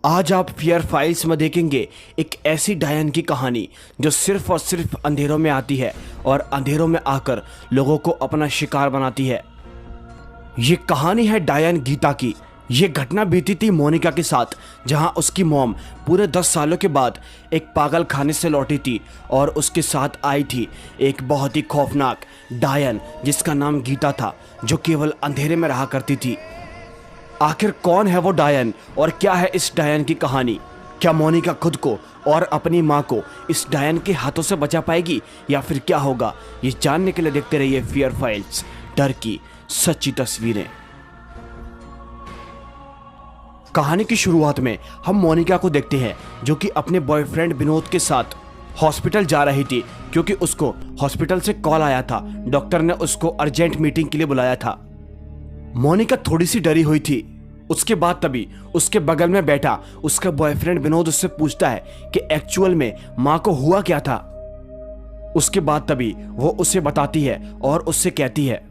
आज आप fear files में देखेंगे एक ऐसी डायन की कहानी जो सिर्फ और सिर्फ अंधेरों में आती है और अंधेरों में आकर लोगों को अपना शिकार बनाती है। ये कहानी है डायन गीता की। ये घटना बीती थी मोनिका के साथ, जहां उसकी मॉम पूरे 10 सालों के बाद एक पागल खाने से लौटी थी और उसके साथ आई थी एक बहुत ही खौफनाक डायन जिसका नाम गीता था, जो केवल अंधेरे में रहा करती थी। आखिर कौन है वो डायन और क्या है इस डायन की कहानी? क्या मोनिका खुद को और अपनी माँ को इस डायन के हाथों से बचा पाएगी या फिर क्या होगा? ये जानने के लिए देखते रहिए फियर फाइल्स, डर की सच्ची तस्वीरें। कहानी की शुरुआत में हम मोनिका को देखते हैं जो कि अपने बॉयफ्रेंड विनोद के साथ हॉस्पिटल जा रही थी, क्योंकि उसको हॉस्पिटल से कॉल आया था। डॉक्टर ने उसको अर्जेंट मीटिंग के लिए बुलाया था। मोनिका थोड़ी सी डरी हुई थी। उसके बाद तभी उसके बगल में बैठा उसका बॉयफ्रेंड विनोद उससे पूछता है कि एक्चुअल में माँ को हुआ क्या था। उसके बाद तभी वो उसे बताती है और उससे कहती है,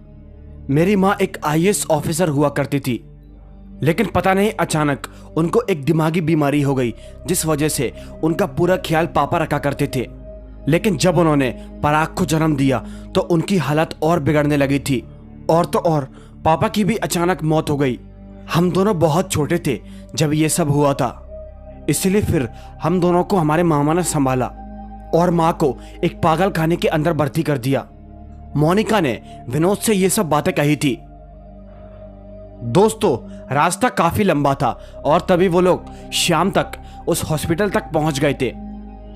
मेरी माँ एक आईएएस ऑफिसर हुआ करती थी, लेकिन पता नहीं अचानक उनको एक दिमागी बीमारी हो गई, जिस वजह से उनका पूरा ख्याल पापा रखा करते थे। लेकिन जब उन्होंने पराग को जन्म दिया तो उनकी हालत और बिगड़ने लगी थी। और तो और पापा की भी अचानक मौत हो गई। हम दोनों बहुत छोटे थे जब ये सब हुआ था, इसलिए फिर हम दोनों को हमारे मामा ने संभाला और माँ को एक पागल खाने के अंदर भर्ती कर दिया। मोनिका ने विनोद से ये सब बातें कही थी। दोस्तों, रास्ता काफी लंबा था और तभी वो लोग शाम तक उस हॉस्पिटल तक पहुंच गए थे।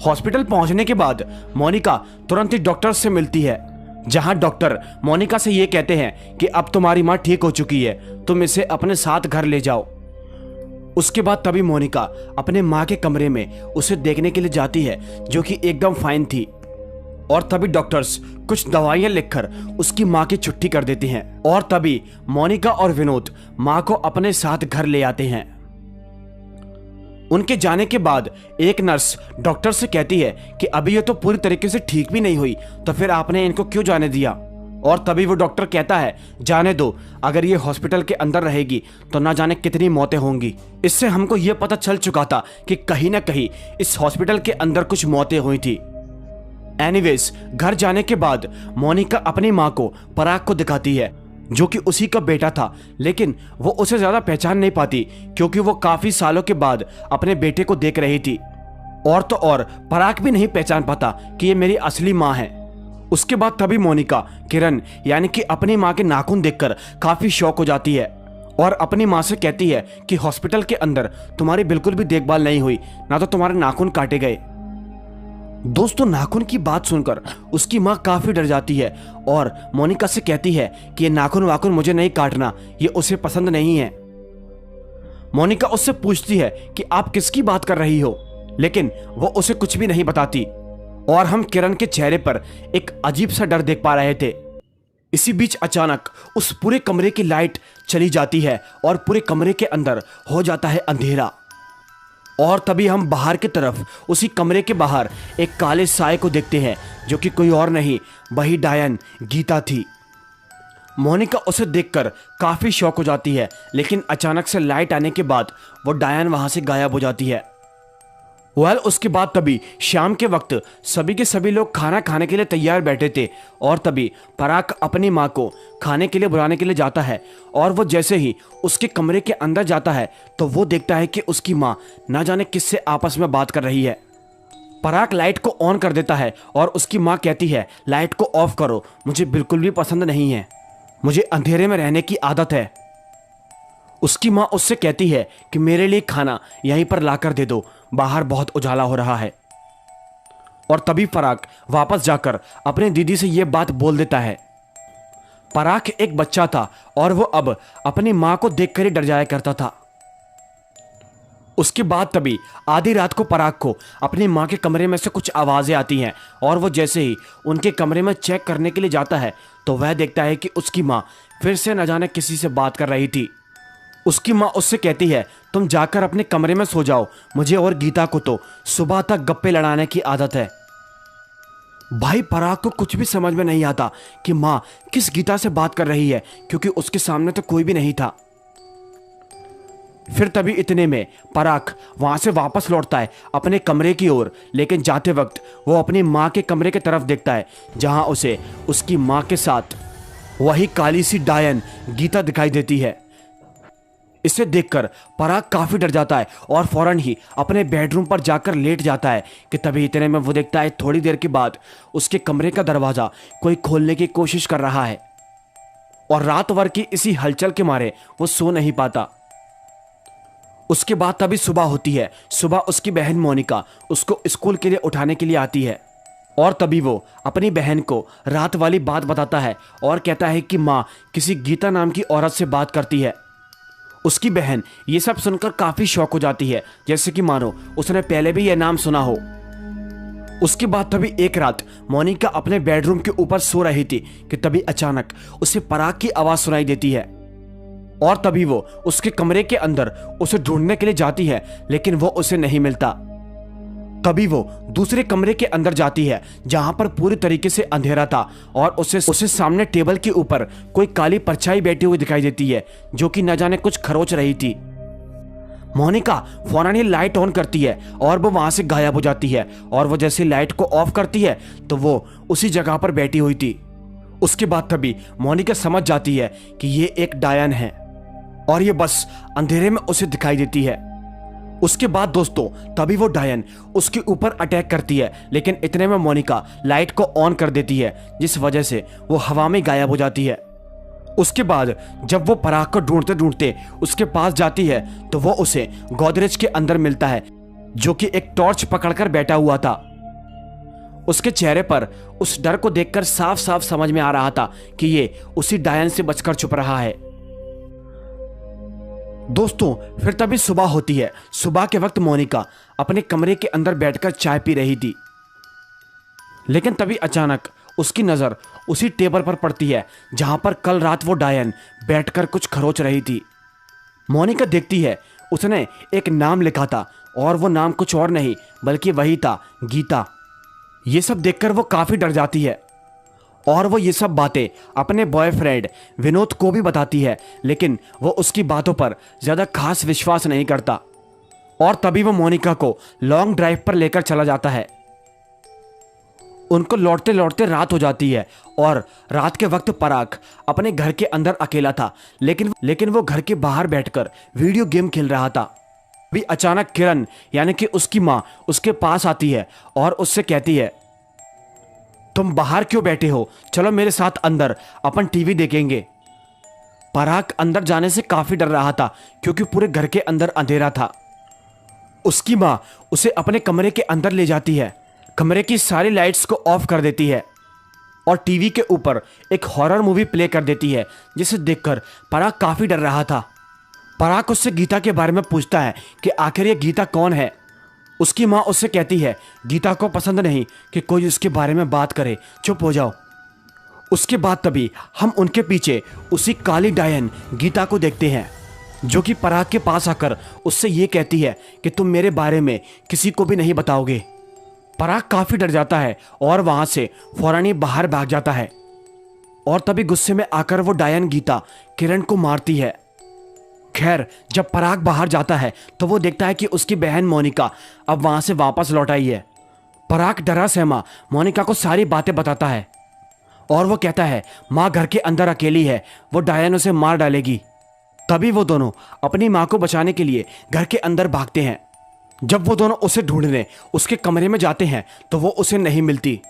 हॉस्पिटल पहुंचने के बाद मोनिका तुरंत ही डॉक्टर से मिलती है, जहां डॉक्टर मोनिका से ये कहते हैं कि अब तुम्हारी माँ ठीक हो चुकी है, तुम इसे अपने साथ घर ले जाओ। उसके बाद तभी मोनिका अपने माँ के कमरे में उसे देखने के लिए जाती है, जो कि एकदम फाइन थी। और तभी डॉक्टर्स कुछ दवाइयां लिखकर उसकी माँ की छुट्टी कर देती हैं। और तभी मोनिका और विनोद माँ को अपने साथ घर ले आते हैं। उनके जाने के बाद एक नर्स डॉक्टर से कहती है कि अभी ये तो पूरी तरीके से ठीक भी नहीं हुई, तो फिर आपने इनको क्यों जाने दिया? और तभी वो डॉक्टर कहता है, जाने दो, अगर ये हॉस्पिटल के अंदर रहेगी तो ना जाने कितनी मौतें होंगी। इससे हमको ये पता चल चुका था कि कहीं ना कहीं इस हॉस्पिटल के अंदर कुछ मौतें हुई थी। एनीवेज, घर जाने के बाद मोनिका अपनी माँ को पराग को दिखाती है, जो कि उसी का बेटा था, लेकिन वो उसे ज्यादा पहचान नहीं पाती क्योंकि वो काफी सालों के बाद अपने बेटे को देख रही थी। और तो और पराग भी नहीं पहचान पाता कि ये मेरी असली माँ है। उसके बाद तभी मोनिका किरण यानी कि अपनी माँ के नाखून देखकर काफी शौक हो जाती है और अपनी माँ से कहती है कि हॉस्पिटल के अंदर तुम्हारी बिल्कुल भी देखभाल नहीं हुई, ना तो तुम्हारे नाखून काटे गए। दोस्तों, नाखून की बात सुनकर उसकी माँ काफी डर जाती है और मोनिका से कहती है कि ये नाखून वाखून मुझे नहीं काटना, ये उसे पसंद नहीं है। मोनिका उससे पूछती है कि आप किसकी बात कर रही हो, लेकिन वो उसे कुछ भी नहीं बताती। और हम किरण के चेहरे पर एक अजीब सा डर देख पा रहे थे। इसी बीच अचानक उस पूरे कमरे की लाइट चली जाती है और पूरे कमरे के अंदर हो जाता है अंधेरा। और तभी हम बाहर की तरफ उसी कमरे के बाहर एक काले साए को देखते हैं, जो कि कोई और नहीं, वही डायन गीता थी। मोनिका उसे देखकर काफी शॉक हो जाती है, लेकिन अचानक से लाइट आने के बाद वो डायन वहां से गायब हो जाती है। उसके बाद तभी शाम के वक्त सभी के सभी लोग खाना खाने के लिए तैयार बैठे थे और तभी पराग अपनी माँ को खाने के लिए बुलाने के लिए जाता है। और वो जैसे ही उसके कमरे के अंदर जाता है तो वो देखता है कि उसकी माँ ना जाने किससे आपस में बात कर रही है। पराग लाइट को ऑन कर देता है और उसकी माँ कहती है, लाइट को ऑफ करो, मुझे बिल्कुल भी पसंद नहीं है, मुझे अंधेरे में रहने की आदत है। उसकी माँ उससे कहती है कि मेरे लिए खाना यहीं पर लाकर दे दो, बाहर बहुत उजाला हो रहा है। और तभी पराग वापस जाकर अपने दीदी से यह बात बोल देता है। पराग एक बच्चा था और वो अब अपनी माँ को देखकर ही डर जाया करता था। उसके बाद तभी आधी रात को पराग को अपनी माँ के कमरे में से कुछ आवाजें आती हैं और वो जैसे ही उनके कमरे में चेक करने के लिए जाता है तो वह देखता है कि उसकी माँ फिर से न जाने किसी से बात कर रही थी। उसकी माँ उससे कहती है, तुम जाकर अपने कमरे में सो जाओ, मुझे और गीता को तो सुबह तक गप्पे लड़ाने की आदत है। भाई, पराग को कुछ भी समझ में नहीं आता कि माँ किस गीता से बात कर रही है, क्योंकि उसके सामने तो कोई भी नहीं था। फिर तभी इतने में पराग वहां से वापस लौटता है अपने कमरे की ओर, लेकिन जाते वक्त वो अपनी माँ के कमरे की तरफ देखता है जहां उसे उसकी माँ के साथ वही काली सी डायन गीता दिखाई देती है। इसे देखकर पराग काफी डर जाता है और फौरन ही अपने बेडरूम पर जाकर लेट जाता है कि तभी इतने में वो देखता है थोड़ी देर के बाद उसके कमरे का दरवाजा कोई खोलने की कोशिश कर रहा है और रात भर की इसी हलचल के मारे वो सो नहीं पाता। उसके बाद तभी सुबह होती है। सुबह उसकी बहन मोनिका उसको स्कूल के लिए उठाने के लिए आती है और तभी वो अपनी बहन को रात वाली बात बताता है और कहता है कि माँ किसी गीता नाम की औरत से बात करती है। उसकी बहन ये सब सुनकर काफी शॉक हो जाती है, जैसे कि मानो उसने पहले भी यह नाम सुना हो। उसके बाद तभी एक रात मोनिका अपने बेडरूम के ऊपर सो रही थी कि तभी अचानक उसे पराग की आवाज सुनाई देती है और तभी वो उसके कमरे के अंदर उसे ढूंढने के लिए जाती है, लेकिन वो उसे नहीं मिलता। तभी वो दूसरे कमरे के अंदर जाती है जहां पर पूरी तरीके से अंधेरा था और उसे सामने टेबल के ऊपर कोई काली परछाई बैठी हुई दिखाई देती है जो कि न जाने कुछ खरोच रही थी। मोनिका फौरन ही लाइट ऑन करती है और वो वहां से गायब हो जाती है और वो जैसे लाइट को ऑफ करती है तो वो उसी जगह पर बैठी हुई थी। उसके बाद तभी मोनिका समझ जाती है कि ये एक डायन है और ये बस अंधेरे में उसे दिखाई देती है। उसके बाद दोस्तों तभी वो डायन उसके ऊपर अटैक करती है, लेकिन इतने में मोनिका लाइट को ऑन कर देती है जिस वजह से वो हवा में गायब हो जाती है। उसके बाद जब वो पराग को ढूंढते ढूंढते उसके पास जाती है तो वो उसे गोदरेज के अंदर मिलता है जो कि एक टॉर्च पकड़कर बैठा हुआ था। उसके चेहरे पर उस डर को देखकर साफ साफ समझ में आ रहा था कि ये उसी डायन से बचकर छुप रहा है। दोस्तों फिर तभी सुबह होती है। सुबह के वक्त मोनिका अपने कमरे के अंदर बैठकर चाय पी रही थी, लेकिन तभी अचानक उसकी नजर उसी टेबल पर पड़ती है जहां पर कल रात वो डायन बैठकर कुछ खरोच रही थी। मोनिका देखती है उसने एक नाम लिखा था और वो नाम कुछ और नहीं बल्कि वही था, गीता। ये सब देखकर वो काफी डर जाती है और वो ये सब बातें अपने बॉयफ्रेंड विनोद को भी बताती है, लेकिन वो उसकी बातों पर ज्यादा खास विश्वास नहीं करता। और तभी वो मोनिका को लॉन्ग ड्राइव पर लेकर चला जाता है। उनको लौटते लौटते रात हो जाती है और रात के वक्त पराग अपने घर के अंदर अकेला था, लेकिन वो घर के बाहर बैठकर वीडियो गेम खेल रहा था। भी अचानक किरण यानी कि उसकी माँ उसके पास आती है और उससे कहती है, तुम बाहर क्यों बैठे हो, चलो मेरे साथ अंदर, अपन टीवी देखेंगे। पराग अंदर जाने से काफी डर रहा था क्योंकि पूरे घर के अंदर अंधेरा था। उसकी माँ उसे अपने कमरे के अंदर ले जाती है, कमरे की सारी लाइट्स को ऑफ कर देती है और टीवी के ऊपर एक हॉरर मूवी प्ले कर देती है, जिसे देखकर पराग काफी डर रहा था। पराग उससे गीता के बारे में पूछता है कि आखिर ये गीता कौन है। उसकी माँ उससे कहती है, गीता को पसंद नहीं कि कोई उसके बारे में बात करे, चुप हो जाओ। उसके बाद तभी हम उनके पीछे उसी काली डायन गीता को देखते हैं जो कि पराग के पास आकर उससे ये कहती है कि तुम मेरे बारे में किसी को भी नहीं बताओगे। पराग काफी डर जाता है और वहां से फौरन ही बाहर भाग जाता है और तभी गुस्से में आकर वो डायन गीता किरण को मारती है। खैर जब पराग बाहर जाता है तो वो देखता है कि उसकी बहन मोनिका अब वहां से वापस लौट आई है। पराग डरा सहमा मोनिका को सारी बातें बताता है और वो कहता है, माँ घर के अंदर अकेली है, वो डायन उसे मार डालेगी। तभी वो दोनों अपनी माँ को बचाने के लिए घर के अंदर भागते हैं। जब वो दोनों उसे ढूंढने उसके कमरे में जाते हैं तो वो उसे नहीं मिलती,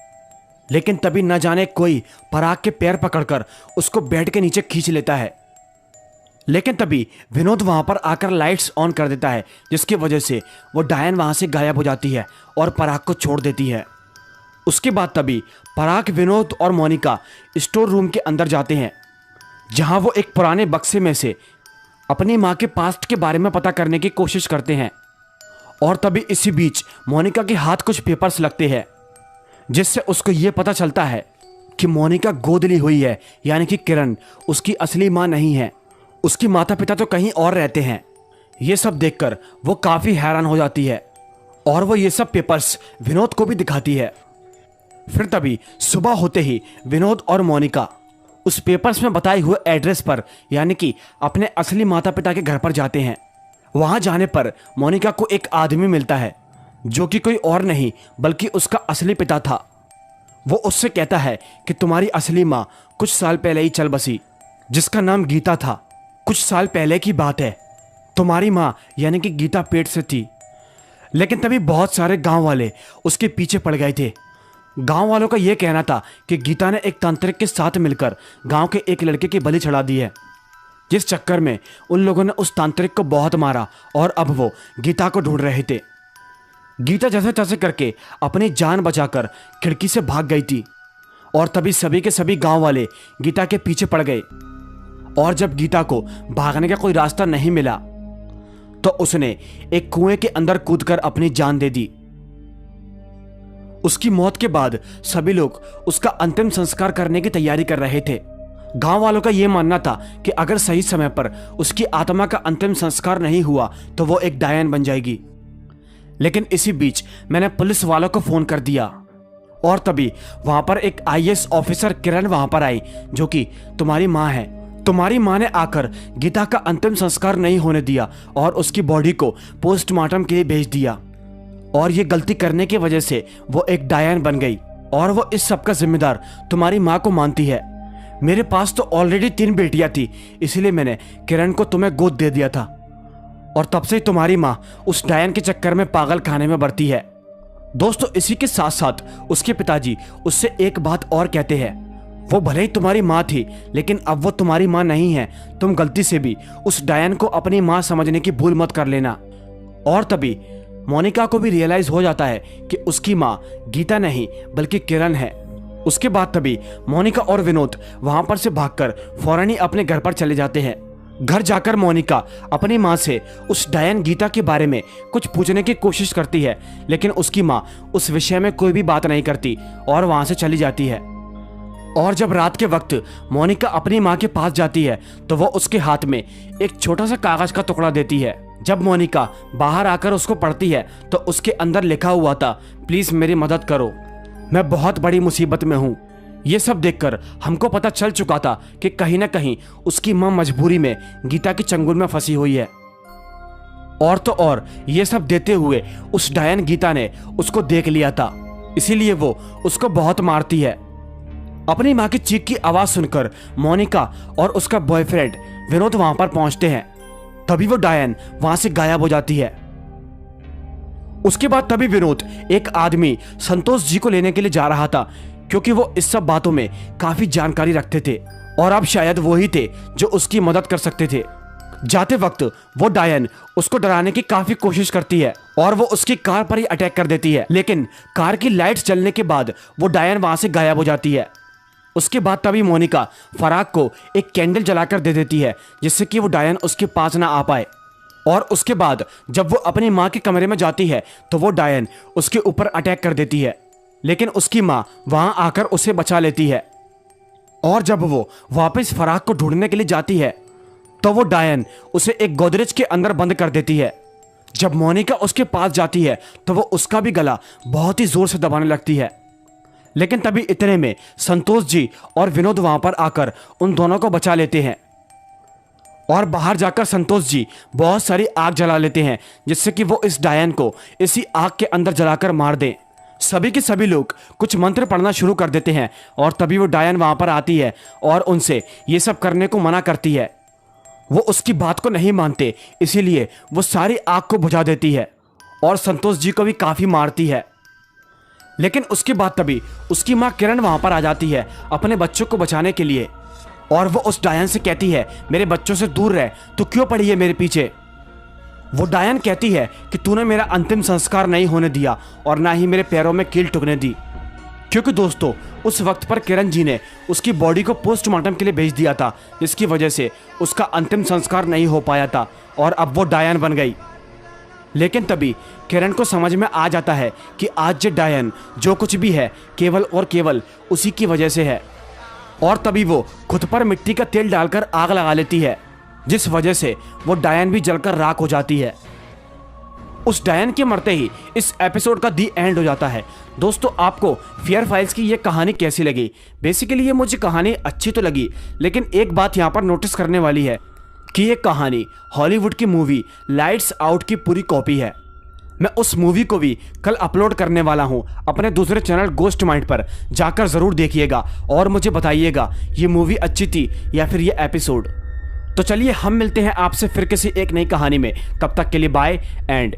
लेकिन तभी न जाने कोई पराग के पैर पकड़कर उसको बेड के नीचे खींच लेता है। लेकिन तभी विनोद वहां पर आकर लाइट्स ऑन कर देता है, जिसकी वजह से वो डायन वहां से गायब हो जाती है और पराग को छोड़ देती है। उसके बाद तभी पराग, विनोद और मोनिका स्टोर रूम के अंदर जाते हैं जहां वो एक पुराने बक्से में से अपनी माँ के पास्ट के बारे में पता करने की कोशिश करते हैं। और तभी इसी बीच मोनिका के हाथ कुछ पेपर्स लगते हैं जिससे उसको ये पता चलता है कि मोनिका गोद ली हुई है, यानी कि किरण उसकी असली माँ नहीं है, उसकी माता पिता तो कहीं और रहते हैं। ये सब देखकर वो काफी हैरान हो जाती है और वो ये सब पेपर्स विनोद को भी दिखाती है। फिर तभी सुबह होते ही विनोद और मोनिका उस पेपर्स में बताए हुए एड्रेस पर यानी कि अपने असली माता पिता के घर पर जाते हैं वहां जाने पर मोनिका को एक आदमी मिलता है जो कि कोई और नहीं बल्कि उसका असली पिता था। वो उससे कहता है कि तुम्हारी असली माँ कुछ साल पहले ही चल बसी, जिसका नाम गीता था। कुछ साल पहले की बात है। तुम्हारी माँ यानी कि गीता पेट से थी, लेकिन तभी बहुत सारे गांव वाले उसके पीछे पड़ गए थे। गांव वालों का यह कहना था कि गीता ने एक तांत्रिक के साथ मिलकर गांव के एक लड़के की बलि चढ़ा दी है, जिस चक्कर में उन लोगों ने उस तांत्रिक को बहुत मारा और अब वो गीता को ढूंढ रहे थे। गीता जैसे तैसे करके अपनी जान बचाकर खिड़की से भाग गई थी और तभी सभी के सभी गांव वाले गीता के पीछे पड़ गए। और जब गीता को भागने का कोई रास्ता नहीं मिला तो उसने एक कुएं के अंदर कूदकर अपनी जान दे दी। उसकी मौत के बाद सभी लोग उसका अंतिम संस्कार करने की तैयारी कर रहे थे। गांव वालों का यह मानना था कि अगर सही समय पर उसकी आत्मा का अंतिम संस्कार नहीं हुआ तो वो एक डायन बन जाएगी। लेकिन इसी बीच मैंने पुलिस वालों को फोन कर दिया और तभी वहां पर एक आईएएस ऑफिसर किरण वहां पर आई, जो कि तुम्हारी माँ है। तुम्हारी माँ ने आकर गीता का अंतिम संस्कार नहीं होने दिया और उसकी बॉडी को पोस्टमार्टम के लिए भेज दिया, और ये गलती करने की वजह से वो एक डायन बन गई और वो इस सब का जिम्मेदार तुम्हारी माँ को मानती है। मेरे पास तो ऑलरेडी 3 बेटियां थी, इसलिए मैंने किरण को तुम्हें गोद दे दिया था और तब से तुम्हारी माँ उस डायन के चक्कर में पागल खाने में बढ़ती है। दोस्तों, इसी के साथ साथ उसके पिताजी उससे एक बात और कहते हैं, वो भले ही तुम्हारी माँ थी लेकिन अब वो तुम्हारी माँ नहीं है। तुम गलती से भी उस डायन को अपनी माँ समझने की भूल मत कर लेना। और तभी मोनिका को भी रियलाइज हो जाता है कि उसकी माँ गीता नहीं बल्कि किरण है। उसके बाद तभी मोनिका और विनोद वहां पर से भागकर फौरन ही अपने घर पर चले जाते हैं। घर जाकर मोनिका अपनी माँ से उस डायन गीता के बारे में कुछ पूछने की कोशिश करती है, लेकिन उसकी माँ उस विषय में कोई भी बात नहीं करती और वहां से चली जाती है। और जब रात के वक्त मोनिका अपनी माँ के पास जाती है तो वो उसके हाथ में एक छोटा सा कागज का टुकड़ा देती है। जब मोनिका बाहर आकर उसको पढ़ती है तो उसके अंदर लिखा हुआ था, प्लीज मेरी मदद करो, मैं बहुत बड़ी मुसीबत में हूँ। ये सब देखकर हमको पता चल चुका था कि कहीं ना कहीं उसकी माँ मजबूरी में गीता की चंगुल में फंसी हुई है। और तो और ये सब देते हुए उस डायन गीता ने उसको देख लिया था, इसीलिए वो उसको बहुत मारती है। अपनी माँ की चीख की आवाज सुनकर मोनिका और उसका बॉयफ्रेंड विनोद वहां पर पहुंचते हैं। तभी वो डायन वहां से गायब हो जाती है। उसके बाद तभी विनोद एक आदमी संतोष जी को लेने के लिए जा रहा था, क्योंकि वो इस सब बातों में काफी जानकारी रखते थे और अब शायद वो ही थे जो उसकी मदद कर सकते थे। जाते वक्त वो डायन उसको डराने की काफी कोशिश करती है और वो उसकी कार पर ही अटैक कर देती है, लेकिन कार की लाइट्स जलने के बाद वो डायन वहां से गायब हो जाती है। उसके बाद तभी मोनिका फराग को एक कैंडल जलाकर दे देती है, जिससे कि वो डायन उसके पास ना आ पाए। और उसके बाद जब वो अपनी माँ के कमरे में जाती है तो वो डायन उसके ऊपर अटैक कर देती है, लेकिन उसकी माँ वहां आकर उसे बचा लेती है। और जब वो वापस फराग को ढूंढने के लिए जाती है तो वो डायन उसे एक गोदरेज के अंदर बंद कर देती है। जब मोनिका उसके पास जाती है तो वो उसका भी गला बहुत ही जोर से दबाने लगती है, लेकिन तभी इतने में संतोष जी और विनोद वहां पर आकर उन दोनों को बचा लेते हैं। और बाहर जाकर संतोष जी बहुत सारी आग जला लेते हैं, जिससे कि वो इस डायन को इसी आग के अंदर जलाकर मार दें। सभी के सभी लोग कुछ मंत्र पढ़ना शुरू कर देते हैं और तभी वो डायन वहां पर आती है और उनसे ये सब करने को मना करती है। वो उसकी बात को नहीं मानते, इसीलिए वो सारी आग को बुझा देती है और संतोष जी को भी काफी मारती है। लेकिन उसके बाद तभी उसकी माँ किरण वहां पर आ जाती है अपने बच्चों को बचाने के लिए, और वो उस डायन से कहती है, मेरे बच्चों से दूर रह, तू क्यों पड़ी है मेरे पीछे। वो डायन कहती है कि तूने मेरा अंतिम संस्कार नहीं होने दिया और ना ही मेरे पैरों में कील टुकने दी, क्योंकि दोस्तों उस वक्त पर किरण जी ने उसकी बॉडी को पोस्टमार्टम के लिए भेज दिया था, जिसकी वजह से उसका अंतिम संस्कार नहीं हो पाया था और अब वो डायन बन गई। लेकिन तभी किरण को समझ में आ जाता है कि आज ये डायन जो कुछ भी है केवल और केवल उसी की वजह से है, और तभी वो खुद पर मिट्टी का तेल डालकर आग लगा लेती है, जिस वजह से वो डायन भी जलकर राख हो जाती है। उस डायन के मरते ही इस एपिसोड का दी एंड हो जाता है। दोस्तों, आपको फियर फाइल्स की ये कहानी कैसी लगी? बेसिकली ये मुझे कहानी अच्छी तो लगी, लेकिन एक बात यहाँ पर नोटिस करने वाली है कि ये कहानी हॉलीवुड की मूवी लाइट्स आउट की पूरी कॉपी है। मैं उस मूवी को भी कल अपलोड करने वाला हूं अपने दूसरे चैनल गोस्ट माइंड पर, जाकर ज़रूर देखिएगा और मुझे बताइएगा ये मूवी अच्छी थी या फिर ये एपिसोड। तो चलिए हम मिलते हैं आपसे फिर किसी एक नई कहानी में। तब तक के लिए बाय एंड